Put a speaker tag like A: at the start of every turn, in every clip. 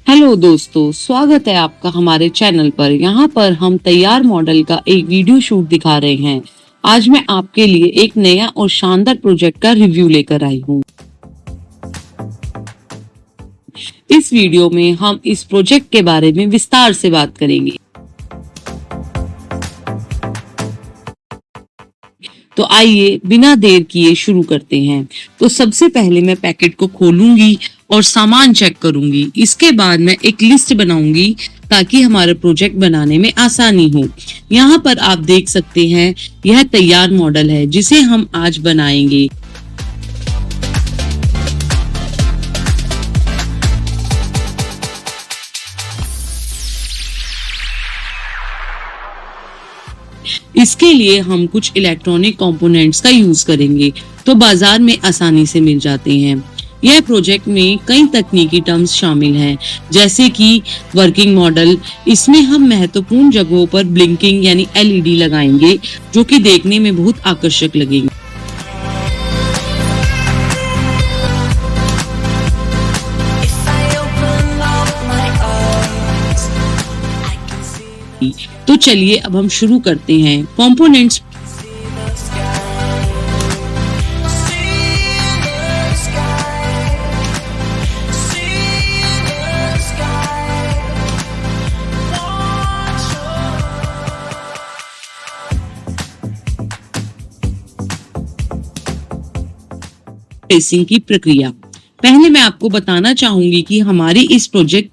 A: Hello दोस्तों, स्वागत है आपका हमारे चैनल पर। यहाँ पर हम तैयार मॉडल का एक वीडियो शूट दिखा रहे हैं। आज मैं आपके लिए एक नया और शानदार प्रोजेक्ट का रिव्यू लेकर आई हूँ। इस वीडियो में हम इस प्रोजेक्ट के बारे में विस्तार से बात करेंगे। तो आइए बिना देर किए शुरू करते हैं। तो सबसे पहले मैं पैकेट को खोलूंगी और सामान चेक करूंगी। इसके बाद मैं एक लिस्ट बनाऊंगी ताकि हमारा प्रोजेक्ट बनाने में आसानी हो। यहाँ पर आप देख सकते हैं, यह तैयार मॉडल है जिसे हम आज बनाएंगे। इसके लिए हम कुछ इलेक्ट्रॉनिक कंपोनेंट्स का यूज करेंगे तो बाजार में आसानी से मिल जाते हैं। यह प्रोजेक्ट में कई तकनीकी टर्म्स शामिल हैं, जैसे कि वर्किंग मॉडल। इसमें हम महत्वपूर्ण जगहों पर ब्लिंकिंग यानी एलईडी लगाएंगे जो कि देखने में बहुत आकर्षक लगेंगे। तो चलिए अब हम शुरू करते हैं। कंपोनेंट्स ट्रेसिंग की प्रक्रिया। पहले मैं आपको बताना चाहूंगी कि हमारी इस प्रोजेक्ट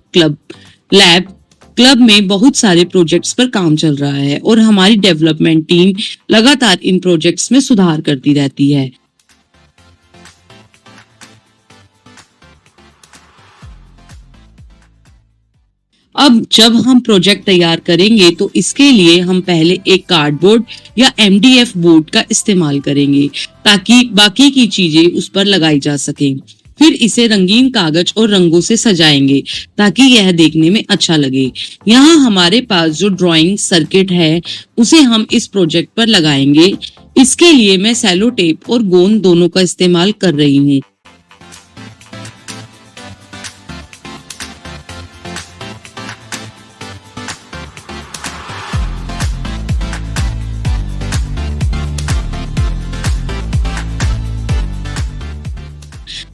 A: क्लब में बहुत सारे प्रोजेक्ट्स पर काम चल रहा है और हमारी डेवलपमेंट टीम लगातार इन प्रोजेक्ट्स में सुधार करती रहती है। अब जब हम प्रोजेक्ट तैयार करेंगे तो इसके लिए हम पहले एक कार्डबोर्ड या एमडीएफ बोर्ड का इस्तेमाल करेंगे ताकि बाकी की चीजें उस पर लगाई जा सकें। फिर इसे रंगीन कागज और रंगों से सजाएंगे ताकि यह देखने में अच्छा लगे। यहाँ हमारे पास जो ड्राइंग सर्किट है उसे हम इस प्रोजेक्ट पर लगाएंगे। इसके लिए मैं सेलो टेप और गोंद दोनों का इस्तेमाल कर रही हूँ।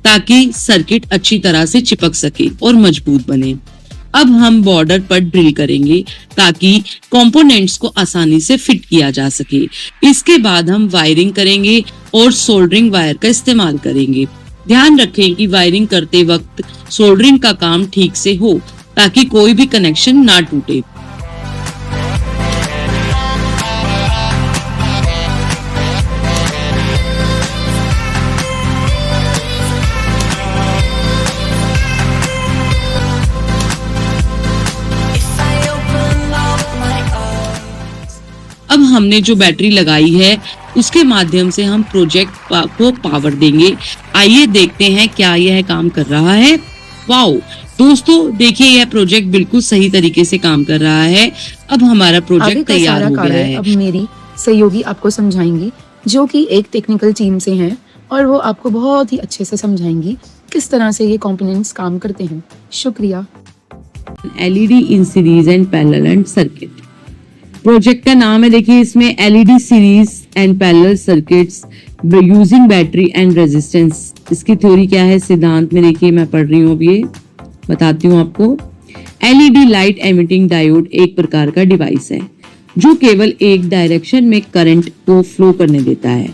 A: ताकि सर्किट अच्छी तरह से चिपक सके और मजबूत बने। अब हम बॉर्डर पर ड्रिल करेंगे ताकि कंपोनेंट्स को आसानी से फिट किया जा सके। इसके बाद हम वायरिंग करेंगे और सोल्डरिंग वायर का इस्तेमाल करेंगे। ध्यान रखें कि वायरिंग करते वक्त सोल्डरिंग का काम ठीक से हो ताकि कोई भी कनेक्शन ना टूटे। अब हमने जो बैटरी लगाई है उसके माध्यम से हम प्रोजेक्ट को पावर देंगे। आइए देखते हैं क्या यह काम कर रहा है। वाओ दोस्तों, देखिए यह प्रोजेक्ट बिल्कुल सही तरीके से काम कर रहा है। अब हमारा प्रोजेक्ट तैयार हो गया है।
B: अब मेरी सहयोगी आपको समझाएंगी जो कि एक टेक्निकल टीम से हैं और वो आपको बहुत ही अच्छे से समझाएंगी किस तरह से ये कंपोनेंट्स काम करते हैं। शुक्रिया।
A: LED in series and parallel and circuit project का नाम है। देखिए इसमें LED series and parallel circuits using battery and resistance. इसकी थ्योरी क्या है, सिद्धांत में देखिए मैं पढ़ रही हूँ, अब ये बताती हूँ आपको। एलईडी लाइट एमिटिंग डायोड एक प्रकार का डिवाइस है जो केवल एक डायरेक्शन में करंट को फ्लो करने देता है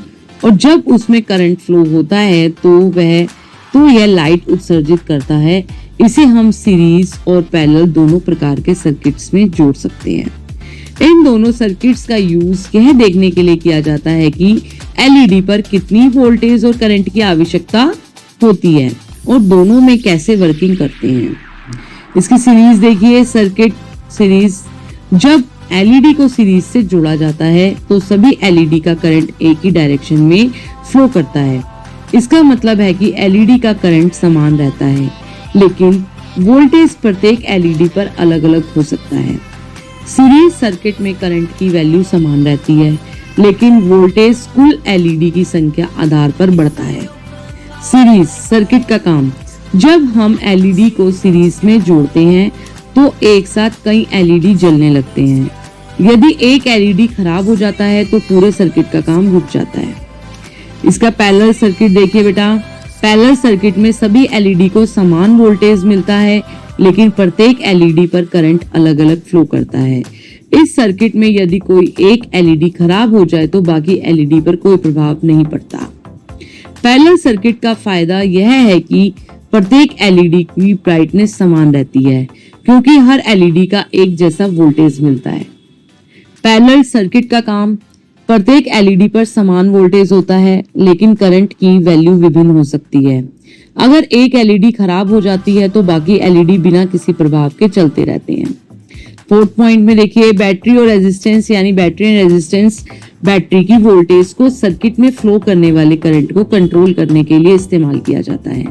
A: और जब उसमें करंट फ्लो होता है तो यह लाइट उत्सर्जित करता है। इसे हम सीरीज और पैरेलल दोनों प्रकार के सर्किट्स में जोड़ सकते हैं। इन दोनों सर्किट्स का यूज यह देखने के लिए किया जाता है कि एलईडी पर कितनी वोल्टेज और करंट की आवश्यकता होती है और दोनों में कैसे वर्किंग करते हैं। इसकी सीरीज देखिए, सर्किट सीरीज। जब एलईडी को सीरीज से जोड़ा जाता है तो सभी एलईडी का करंट एक ही डायरेक्शन में फ्लो करता है। इसका मतलब है कि एलईडी का करंट समान रहता है लेकिन वोल्टेज प्रत्येक एलईडी पर अलग अलग हो सकता है। सीरीज सर्किट में करंट की वैल्यू समान रहती है लेकिन वोल्टेज कुल एलईडी की संख्या आधार पर बढ़ता है। सीरीज सर्किट का काम जब हम एलईडी को सीरीज में जोड़ते हैं तो एक साथ कई एलईडी जलने लगते हैं। यदि एक एलईडी खराब हो जाता है तो पूरे सर्किट का काम रुक जाता है। इसका पैरेलल सर्किट देखिए बेटा। पैरेलल सर्किट में सभी एलईडी को समान वोल्टेज मिलता है, लेकिन प्रत्येक एलईडी पर करंट अलग अलग फ्लो करता है। इस सर्किट में यदि कोई एक एलईडी खराब हो जाए तो बाकी एलईडी पर कोई प्रभाव नहीं पड़ता। पैरेलल सर्किट का फायदा यह है कि प्रत्येक एलईडी की ब्राइटनेस समान रहती है, क्योंकि हर एलईडी का एक जैसा वोल्टेज मिलता है। पैरेलल सर्किट का काम, प्रत्येक एलईडी पर समान वोल्टेज होता है, लेकिन करंट की वैल्यू विभिन्न हो सकती है। अगर एक एलईडी खराब हो जाती है तो बाकी एलईडी बिना किसी प्रभाव के चलते रहते हैं। फोर्थ पॉइंट में देखिए, बैटरी और रेजिस्टेंस यानी बैटरी एंड रेजिस्टेंस बैटरी की वोल्टेज को सर्किट में फ्लो करने वाले करंट को कंट्रोल करने के लिए इस्तेमाल किया जाता है।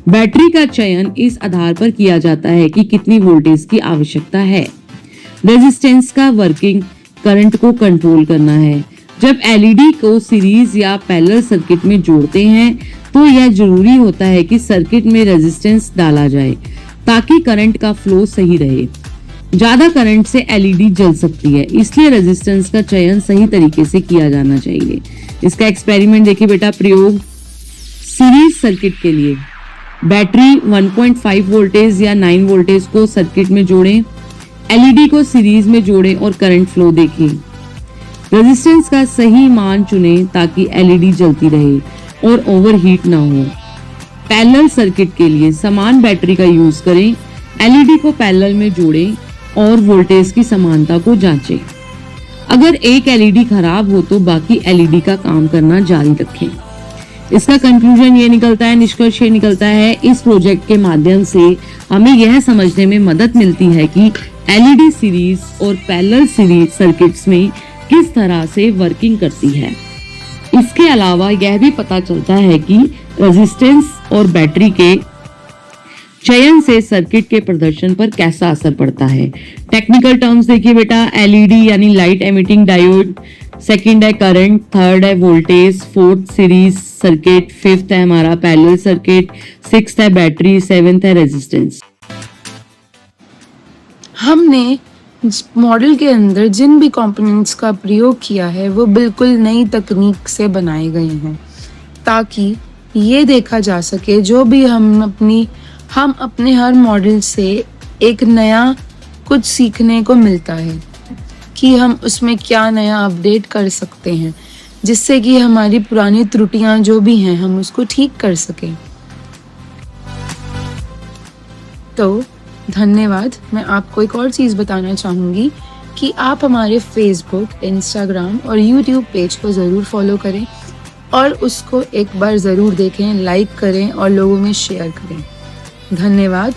A: बैटरी का चयन इस आधार पर किया जाता है कि कितनी वोल्टेज की आवश्यकता है। रेजिस्टेंस का वर्किंग करंट को कंट्रोल करना है। जब एलईडी को सीरीज या पैरेलल सर्किट में जोड़ते हैं तो यह जरूरी होता है कि सर्किट में रेजिस्टेंस डाला जाए ताकि करंट का फ्लो सही रहे। ज्यादा करंट से एलईडी जल सकती है, इसलिए रेजिस्टेंस का चयन सही तरीके से किया जाना चाहिए। इसका एक्सपेरिमेंट देखिए बेटा। प्रयोग, सीरीज सर्किट के लिए बैटरी 1.5 वोल्टेज या 9 वोल्टेज को सर्किट में जोड़ें, एलईडी को सीरीज में जोड़ें और करंट फ्लो देखें। रेजिस्टेंस का सही मान चुनें ताकि एलईडी जलती रहे और ओवरहीट ना हो। पैरेलल सर्किट के लिए समान बैटरी का यूज करें, एलईडी को पैरेलल में जोड़ें और वोल्टेज की समानता को जांचें। अगर एक एलईडी खराब हो तो बाकी एलईडी का काम करना जारी रखें। इसका कंक्लूजन ये निकलता है, निष्कर्ष ये निकलता है, इस प्रोजेक्ट के माध्यम से हमें यह समझने में मदद मिलती है कि एलईडी सीरीज और पैरेलल सीरीज सर्किट्स में किस तरह से वर्किंग करती है। इसके अलावा यह भी पता चलता है कि रेजिस्टेंस और बैटरी के चयन से सर्किट के प्रदर्शन पर कैसा असर पड़ता है। टेक्निकल टर्म्स देखिए बेटा। एलईडी यानी लाइट एमिटिंग डायोड, सेकंड है करंट, थर्ड है voltage, fourth series circuit, fifth है हमारा पैरेलल सर्किट, सिक्स्थ है बैटरी, सेवेंथ है रेजिस्टेंस।
B: हमने मॉडल के अंदर जिन भी कंपोनेंट्स का प्रयोग किया है वो बिल्कुल नई तकनीक से बनाए गए हैं, ताकि ये देखा जा सके जो भी हम अपने हर मॉडल से एक नया कुछ सीखने को मिलता है कि हम उसमें क्या नया अपडेट कर सकते हैं, जिससे कि हमारी पुरानी त्रुटियां जो भी हैं हम उसको ठीक कर सकें। तो धन्यवाद। मैं आपको एक और चीज़ बताना चाहूँगी कि आप हमारे फेसबुक, इंस्टाग्राम और यूट्यूब पेज को ज़रूर फॉलो करें और उसको एक बार ज़रूर देखें, लाइक करें और लोगों में शेयर करें। धन्यवाद।